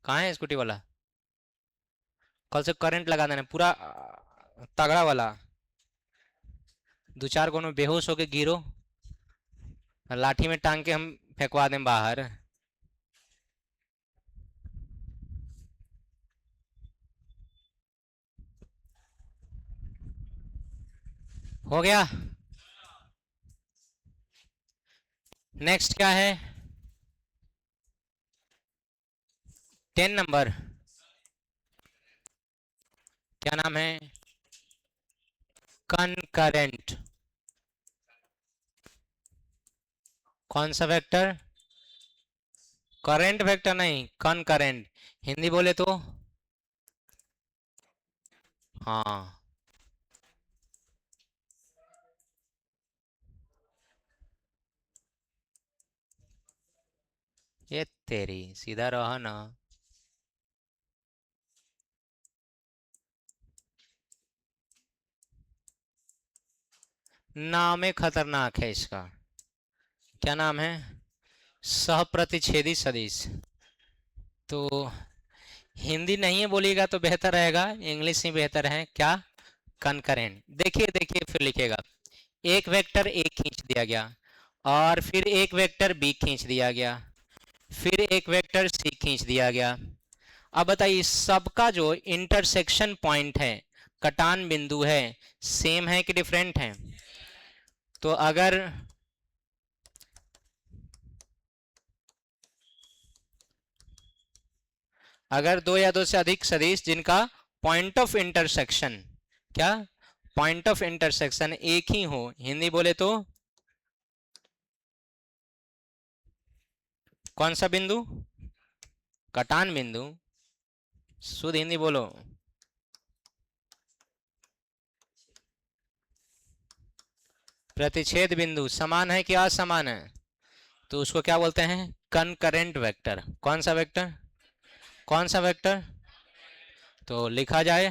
कहाँ है स्कूटी वाला? कल से करंट लगा देना पूरा तगड़ा वाला। दो चार कोनो बेहोश होके गिरो, लाठी में टांग के हम फेंकवा दें बाहर। हो गया। नेक्स्ट क्या है? 10 नंबर। क्या नाम है? कनकरेंट। कौन सा वेक्टर? करेंट वेक्टर नहीं, कनकरेंट। हिंदी बोले तो? हाँ। ये तेरी सीधा रहो ना। नाम ही खतरनाक है इसका। क्या नाम है? सहप्रतिच्छेदी सदिश। तो हिंदी नहीं बोलिएगा तो बेहतर रहेगा, इंग्लिश ही बेहतर है। क्या? कनकरेंट। देखिए देखिए फिर लिखेगा, एक वेक्टर ए खींच दिया गया, और फिर एक वेक्टर बी खींच दिया गया, फिर एक वेक्टर सी खींच दिया गया। अब बताइए सबका जो इंटरसेक्शन पॉइंट है, कटान बिंदु है, सेम है कि डिफरेंट है? तो अगर दो या दो से अधिक सदिश जिनका पॉइंट ऑफ इंटरसेक्शन, क्या पॉइंट ऑफ इंटरसेक्शन एक ही हो, हिंदी बोले तो कौन सा बिंदु? कटान बिंदु। शुद्ध हिंदी बोलो। प्रतिच्छेद बिंदु समान है कि असमान है, तो उसको क्या बोलते हैं? Concurrent vector. कौन सा वेक्टर? कौन सा वेक्टर? तो लिखा जाए,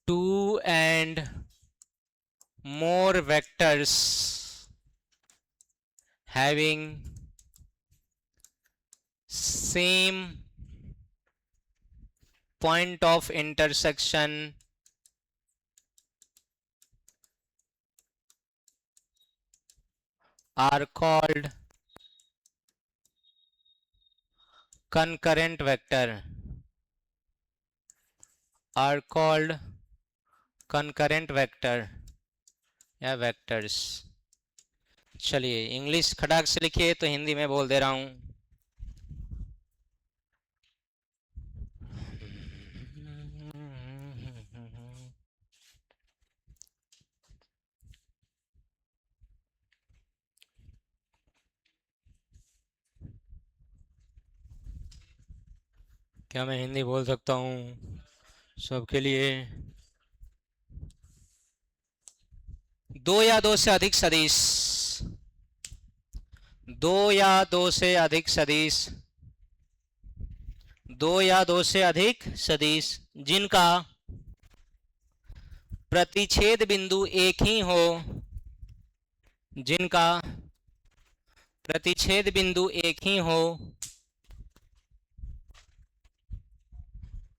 two and more vectors having same point of intersection are called concurrent vector, are called concurrent vector या vectors। चलिए इंग्लिश खटाक से लिखिए तो हिंदी में बोल दे रहा हूं। क्या मैं हिंदी बोल सकता हूँ सबके लिए? दो या दो से अधिक सदिश, दो या दो से अधिक सदिश, दो या दो से अधिक सदिश जिनका प्रतिच्छेद बिंदु एक ही हो, जिनका प्रतिच्छेद बिंदु एक ही हो,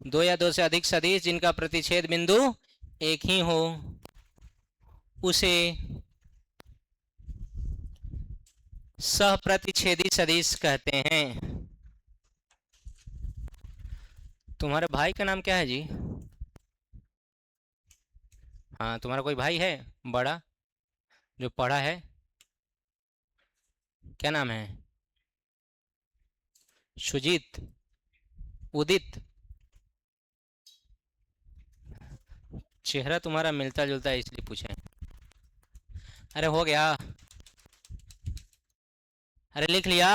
दो या दो से अधिक सदिश जिनका प्रतिच्छेद बिंदु एक ही हो, उसे सहप्रतिच्छेदी सदिश कहते हैं। तुम्हारे भाई का नाम क्या है जी? हाँ, तुम्हारा कोई भाई है बड़ा जो पढ़ा है? क्या नाम है? सुजीत? उदित? चेहरा तुम्हारा मिलता जुलता है इसलिए पूछे। अरे हो गया। अरे लिख लिया?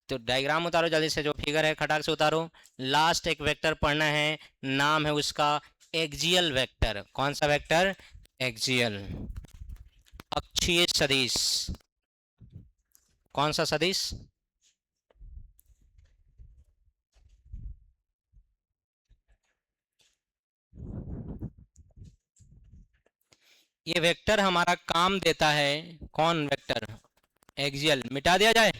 तो डायग्राम उतारो जल्दी से, जो फिगर है खटाक से उतारो। लास्ट एक वेक्टर पढ़ना है, नाम है उसका एक्जियल वेक्टर। कौन सा वेक्टर? एक्जियल, अक्षीय सदिश। कौन सा सदिश? ये वेक्टर हमारा काम देता है। कौन वेक्टर? एक्सियल। मिटा दिया जाए?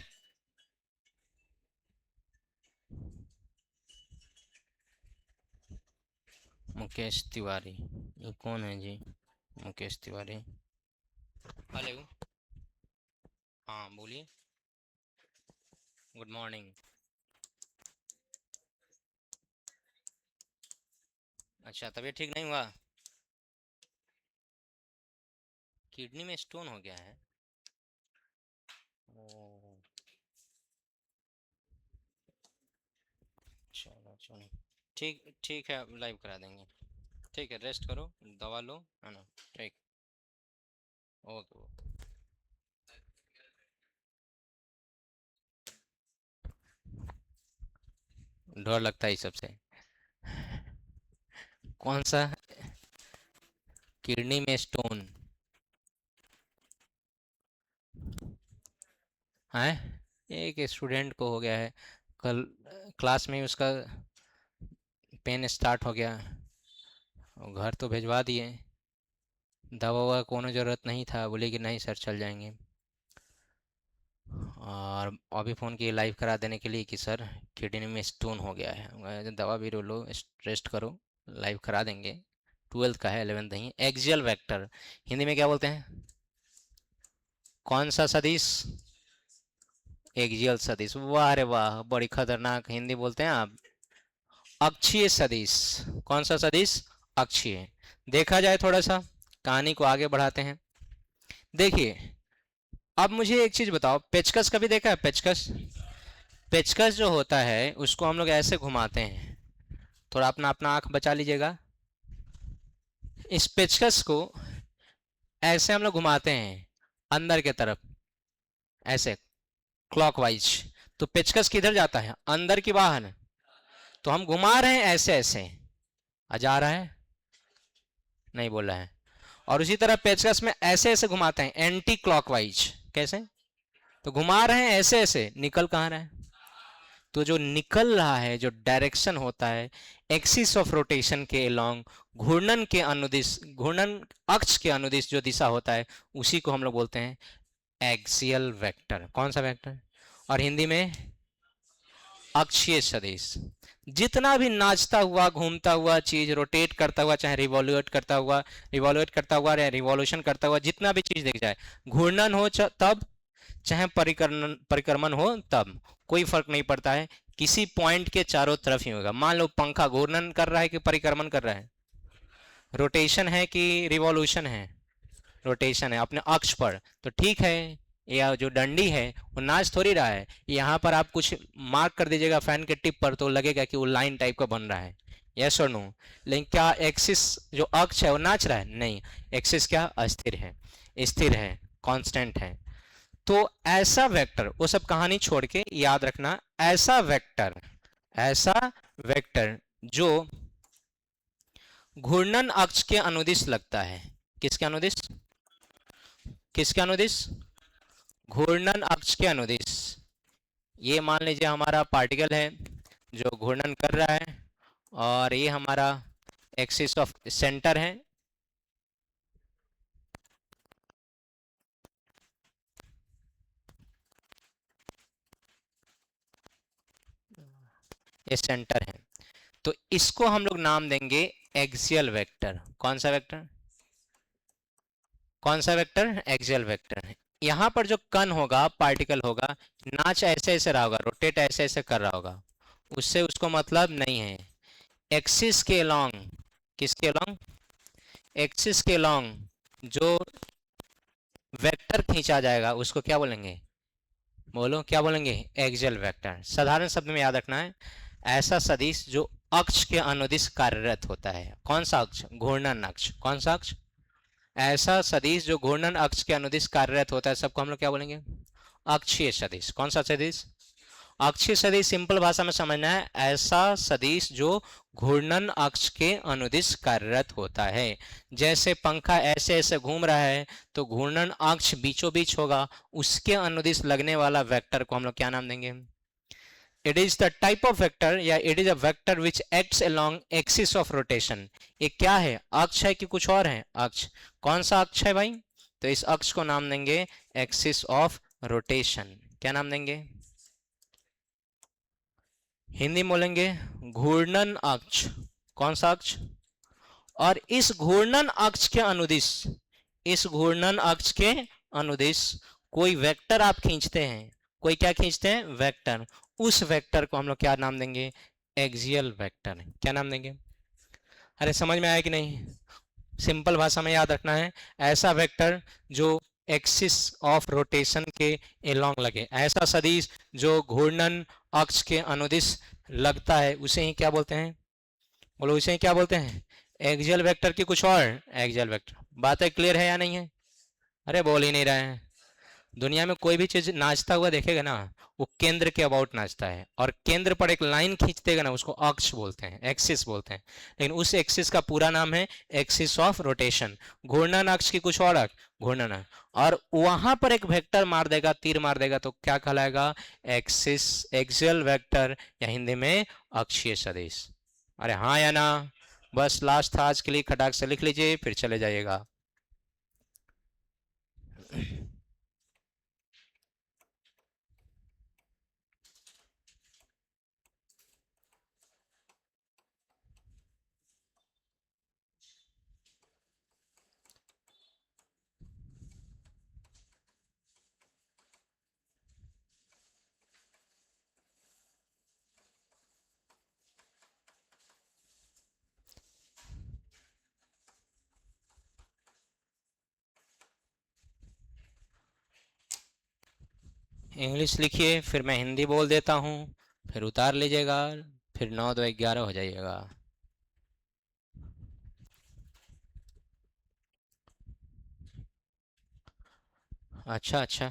मुकेश तिवारी? ये कौन है जी मुकेश तिवारी? हेलो। हाँ बोलिए। Good morning. अच्छा, तबीयत ठीक नहीं हुआ? किडनी में स्टोन हो गया है? ओ, चलो चलो, ठीक ठीक है, लाइव करा देंगे। ठीक है, रेस्ट करो, दवा लो, है ना? ठीक। Okay okay. डर लगता है इस सबसे। कौन सा? किडनी में स्टोन? है। एक स्टूडेंट को हो गया है, कल क्लास में ही उसका पेन स्टार्ट हो गया, और घर तो भिजवा दिए, दवा ववा कोनो ज़रूरत नहीं था, बोले कि नहीं सर चल जाएंगे। और अभी फ़ोन किए लाइव करा देने के लिए कि सर किडनी में स्टोन हो गया है। मैं कहा, दवा भी लो, रेस्ट करो, लाइव करा देंगे। 12th का है, 11th नहीं। एक्सियल वेक्टर हिंदी में क्या बोलते हैं? कौन सा सदिश? एक्सियल सदिश। वाह रे वाह, बड़ी खतरनाक हिंदी बोलते हैं आप। अक्षीय सदिश। कौन सा सदिश? अक्षीय। देखा जाए थोड़ा सा, कहानी को आगे बढ़ाते हैं। देखिए, अब मुझे एक चीज बताओ, पेचकस कभी देखा है? पेचकस, पेचकस जो होता है उसको हम लोग ऐसे घुमाते हैं, थोड़ा अपना अपना आंख बचा लीजिएगा। इस पेचकस को ऐसे हम लोग घुमाते हैं अंदर के तरफ, ऐसे क्लॉकवाइज। तो पेचकस किधर जाता है? अंदर की बाहर। तो हम घुमा रहे हैं ऐसे ऐसे, जा रहा है? नहीं बोल रहा है। और उसी तरह पेचकस में ऐसे ऐसे घुमाते हैं एंटी क्लॉकवाइज। कैसे? तो घुमा रहे हैं ऐसे ऐसे, निकल कहाँ रहा है? तो जो निकल रहा है, जो डायरेक्शन होता है एक्सिस ऑफ रोटेशन के अलोंग, घूर्णन के अनुदिश, घूर्णन अक्ष के अनुदिश जो दिशा होता है, उसी को हम लोग बोलते हैं एक्सियल वेक्टर। कौन सा वेक्टर? और हिंदी में अक्षीय सदिश। जितना भी नाचता हुआ, घूमता हुआ चीज, रोटेट करता हुआ, चाहे रिवॉल्यूट करता हुआ या रिवॉल्यूशन करता हुआ, जितना भी चीज दिख जाए, घूर्णन हो तब, चाहे परिक्रमण परिक्रमण हो तब, कोई फर्क नहीं पड़ता है, किसी पॉइंट के चारों तरफ ही होगा। मान लो पंखा घूर्णन कर रहा है कि परिक्रमण कर रहा है? रोटेशन है कि रिवॉल्यूशन है? रोटेशन है अपने अक्ष पर। तो ठीक है, या जो डंडी है वो नाच थोड़ी रहा है। यहाँ पर आप कुछ मार्क कर दीजिएगा फैन के टिप पर, तो लगेगा कि वो लाइन टाइप का बन रहा है, यस और नो। लेकिन क्या एक्सिस जो अक्ष है वो नाच रहा है? नहीं, एक्सिस क्या अस्थिर है, स्थिर है, कांस्टेंट है। तो ऐसा वेक्टर, वो सब कहानी छोड़ के याद रखना, ऐसा वेक्टर जो घूर्णन अक्ष के अनुदिश लगता है। किसके अनुदिश? किसके अनुदिश? घूर्णन अक्ष के अनुदिश। ये मान लीजिए हमारा पार्टिकल है जो घूर्णन कर रहा है, और ये हमारा एक्सिस ऑफ सेंटर है। ये सेंटर है। तो इसको हम लोग नाम देंगे एक्सियल वेक्टर। कौन सा वेक्टर? कौन सा वेक्टर? Axial vector. यहाँ पर जो कण होगा, पार्टिकल होगा, नाच ऐसे ऐसे रहा होगा, रोटेट ऐसे ऐसे कर रहा होगा, उससे उसको मतलब नहीं है। एक्सिस के लॉन्ग, किसके लॉन्ग? एक्सिस के लॉन्ग जो वेक्टर खींचा जाएगा उसको क्या बोलेंगे? बोलो क्या बोलेंगे? Axial vector. साधारण शब्द में याद रखना है, ऐसा सदिश जो अक्ष के अनुदिश कार्यरत होता है। कौन सा अक्ष? घूर्णन अक्ष। कौन सा अक्ष? ऐसा सदिश जो घूर्णन अक्ष के अनुदिश कार्यरत होता है, सबको हम लोग क्या बोलेंगे? अक्षीय सदिश। कौन सा सदिश? अक्षीय सदिश। सिंपल भाषा में समझना है, ऐसा सदिश जो घूर्णन अक्ष के अनुदिश कार्यरत होता है। जैसे पंखा ऐसे ऐसे घूम रहा है, तो घूर्णन अक्ष बीचों बीच होगा, उसके अनुदिश लगने वाला वेक्टर को हम लोग क्या नाम देंगे? It is the type of vector, या it is a vector which acts along axis of rotation. ये क्या है? अक्ष है कि कुछ और है? अक्ष। कौन सा अक्ष है भाई? तो इस अक्ष को नाम देंगे एक्सिस ऑफ रोटेशन। क्या नाम देंगे? हिंदी में बोलेंगे घूर्णन अक्ष। कौन सा अक्ष? और इस घूर्णन अक्ष के अनुदिश, इस घूर्णन अक्ष के अनुदिश कोई वेक्टर आप खींचते हैं, कोई क्या खींचते हैं? वेक्टर। उस वेक्टर को हम लोग क्या नाम देंगे? Axial vector. क्या नाम देंगे? अरे समझ में आया कि नहीं? सिंपल भाषा में याद रखना है, ऐसा वेक्टर जो एक्सिस ऑफ रोटेशन के एलोंग लगे, ऐसा सदिश जो घूर्णन अक्ष के अनुदिश लगता है, उसे ही क्या बोलते हैं? बोलो, उसे ही क्या बोलते हैं? एक्सियल वेक्टर की कुछ और? Axial vector. बातें क्लियर है या नहीं है? अरे बोल ही नहीं रहे हैं। दुनिया में कोई भी चीज नाचता हुआ देखेगा ना, वो केंद्र के अबाउट नाचता है, और केंद्र पर एक लाइन खींच देगा ना, उसको अक्ष बोलते हैं, एक्सिस बोलते हैं। लेकिन उस एक्सिस का पूरा नाम है एक्सिस ऑफ रोटेशन। घूर्णन अक्ष की कुछ और घूर्णन अक्ष। और वहां पर एक वेक्टर मार देगा, तीर मार देगा, तो क्या कहलाएगा? एक्सिस, एक्सियल वेक्टर, या हिंदी में अक्षीय सदिश। अरे हाँ या ना? बस लास्ट था आज के लिए, खटाक से लिख लीजिए फिर चले जाइएगा। इंग्लिश लिखिए, फिर मैं हिंदी बोल देता हूँ, फिर उतार लीजिएगा, फिर 9 2 11 हो जाइएगा। अच्छा अच्छा,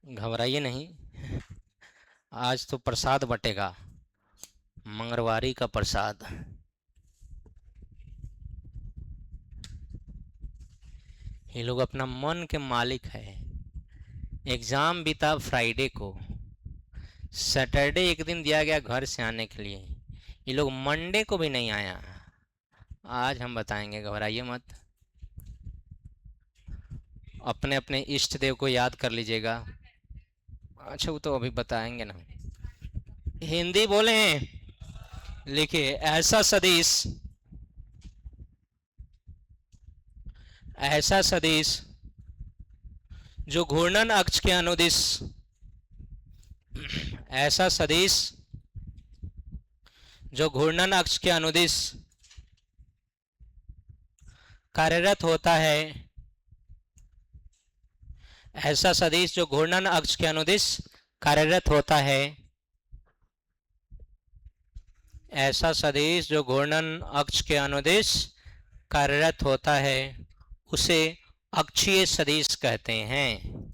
घबराइए नहीं, आज तो प्रसाद बटेगा, मंगलवारी का प्रसाद। ये लोग अपना मन के मालिक है। एग्जाम बीता फ्राइडे को, सैटरडे एक दिन दिया गया घर से आने के लिए, ये लोग मंडे को भी नहीं आया। आज हम बताएंगे, घबराइए मत। अपने अपने इष्ट देव को याद कर लीजिएगा। अच्छा, वो तो अभी बताएंगे ना। हिंदी बोले, लिखिए, ऐसा सदिश, ऐसा सदिश जो घूर्णन अक्ष के अनुदिश, ऐसा सदिश जो घूर्णन अक्ष के अनुदिश कार्यरत होता है, ऐसा सदिश जो घूर्णन अक्ष के अनुदिश कार्यरत होता है, ऐसा सदिश जो घूर्णन अक्ष के अनुदिश कार्यरत होता है, उसे अक्षीय सदिश कहते हैं,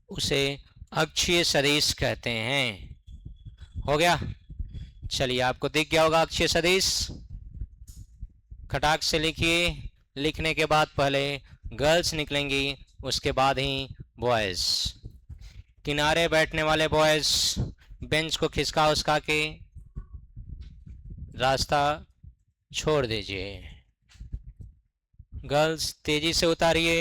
उसे अक्षीय सदिश कहते हैं। हो गया? चलिए, आपको दिख गया होगा अक्षीय सदिश। खटाक से लिखिए। लिखने के बाद पहले गर्ल्स निकलेंगी, उसके बाद ही बॉयज। किनारे बैठने वाले बॉयज बेंच को खिसका उसका के रास्ता छोड़ दीजिए। गर्ल्स तेजी से उतारिए।